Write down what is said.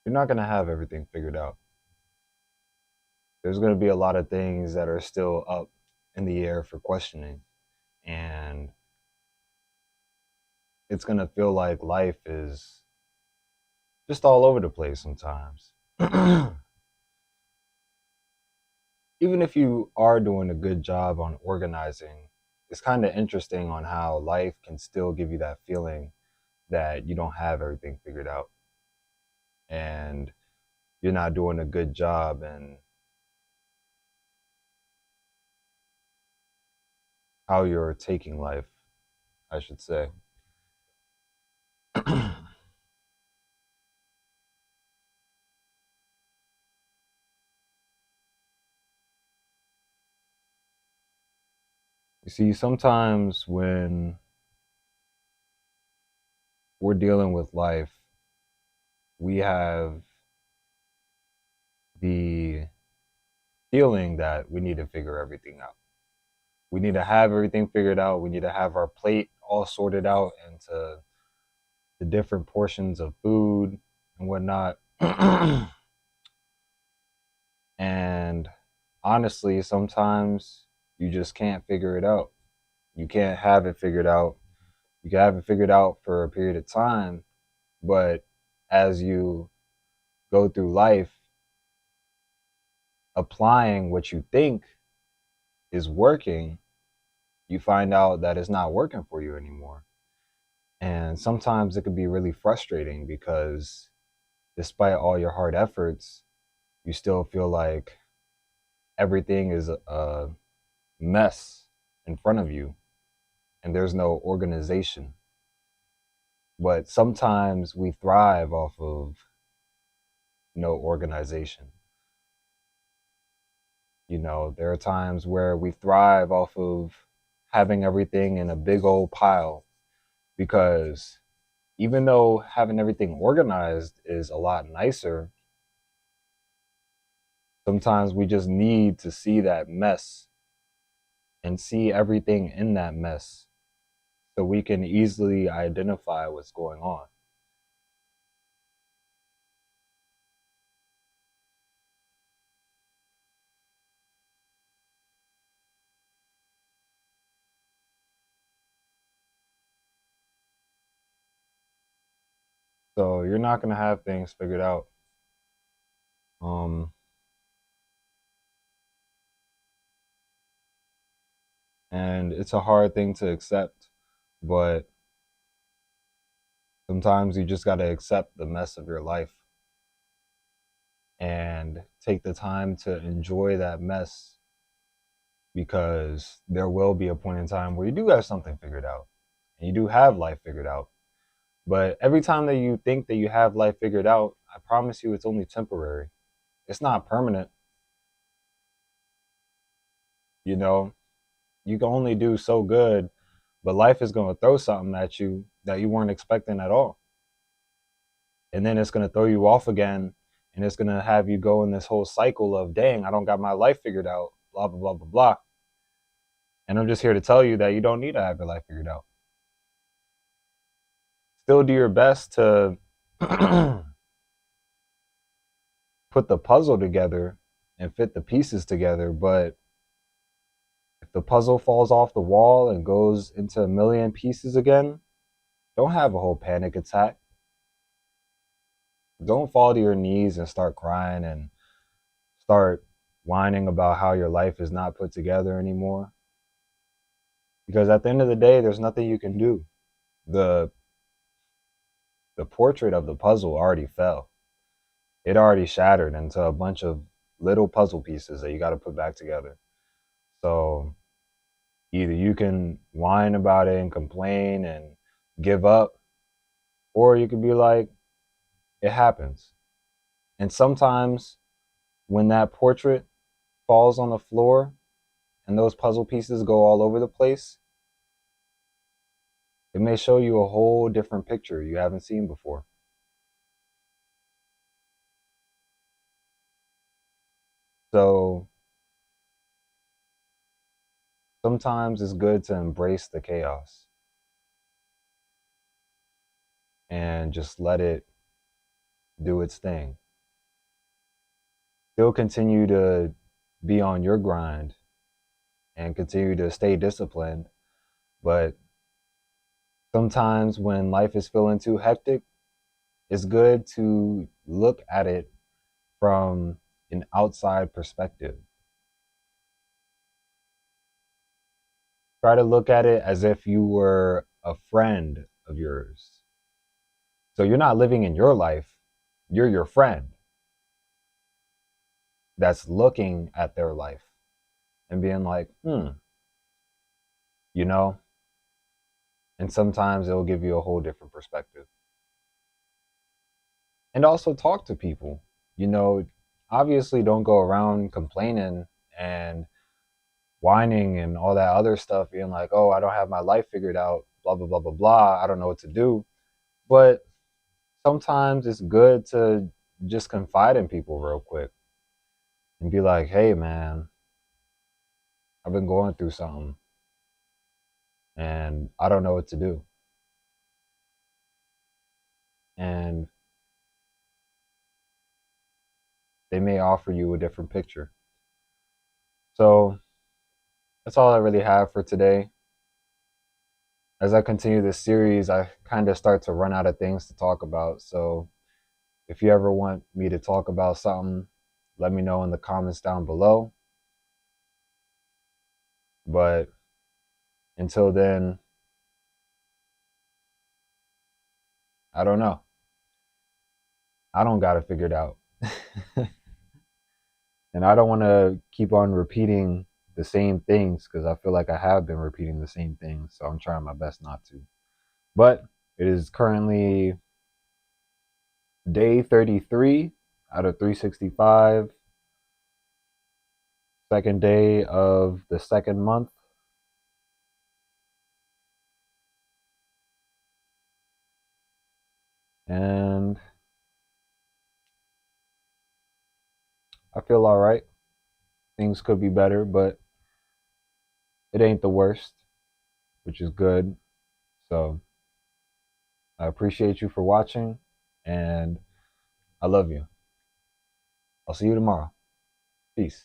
you're not going to have everything figured out. There's going to be a lot of things that are still up in the air for questioning. And it's going to feel like life is just all over the place sometimes. Even if you are doing a good job on organizing, it's kind of interesting on how life can still give you that feeling that you don't have everything figured out and you're not doing a good job in how you're taking life, I should say. You see, sometimes when we're dealing with life, we have the feeling that we need to figure everything out. We need to have everything figured out. We need to have our plate all sorted out into the different portions of food and whatnot. And honestly, sometimes you just can't figure it out. You can't have it figured out. You can have it figured out for a period of time, but as you go through life, applying what you think is working, you find out that it's not working for you anymore. And sometimes it can be really frustrating because despite all your hard efforts, you still feel like everything is a mess in front of you and there's no organization. But sometimes we thrive off of no organization. You know, there are times where we thrive off of having everything in a big old pile because even though having everything organized is a lot nicer, sometimes we just need to see that mess and see everything in that mess so we can easily identify what's going on. So you're not going to have things figured out. Um, and it's a hard thing to accept, but sometimes you just got to accept the mess of your life and take the time to enjoy that mess because there will be a point in time where you do have something figured out and you do have life figured out. But every time that you think that you have life figured out, I promise you it's only temporary. It's not permanent. You know, you can only do so good, but life is going to throw something at you that you weren't expecting at all. And then it's going to throw you off again. And it's going to have you go in this whole cycle of, dang, I don't got my life figured out, blah, blah, blah, blah, blah. And I'm just here to tell you that you don't need to have your life figured out. Still do your best to put the puzzle together and fit the pieces together. But if the puzzle falls off the wall and goes into a million pieces again, don't have a whole panic attack. Don't fall to your knees and start crying and start whining about how your life is not put together anymore. Because at the end of the day, there's nothing you can do. The the portrait of the puzzle already fell. It already shattered into a bunch of little puzzle pieces that you got to put back together. So either you can whine about it and complain and give up, or you could be like, it happens. And sometimes when that portrait falls on the floor and those puzzle pieces go all over the place, it may show you a whole different picture you haven't seen before. So sometimes it's good to embrace the chaos and just let it do its thing. Still continue to be on your grind and continue to stay disciplined. But sometimes when life is feeling too hectic, it's good to look at it from an outside perspective. Try to look at it as if you were a friend of yours. So you're not living in your life, you're your friend that's looking at their life and being like, you know, and sometimes it'll give you a whole different perspective. And also talk to people. You know, obviously don't go around complaining and whining and all that other stuff, being like, oh, I don't have my life figured out, blah, blah, blah, blah, blah. I don't know what to do. But sometimes it's good to just confide in people real quick and be like, hey, man, I've been going through something and I don't know what to do. And they may offer you a different picture. So that's all I really have for today. As I continue this series, I kind of start to run out of things to talk about. So if you ever want me to talk about something, let me know in the comments down below. But until then, I don't know. I don't got it figured out. And I don't want to keep on repeating the same things because I feel like I have been repeating the same things. So I'm trying my best not to. But it is currently day 33 out of 365, second day of the second month. And I feel all right. Things could be better, but it ain't the worst, which is good. So I appreciate you for watching, and I love you. I'll see you tomorrow. Peace.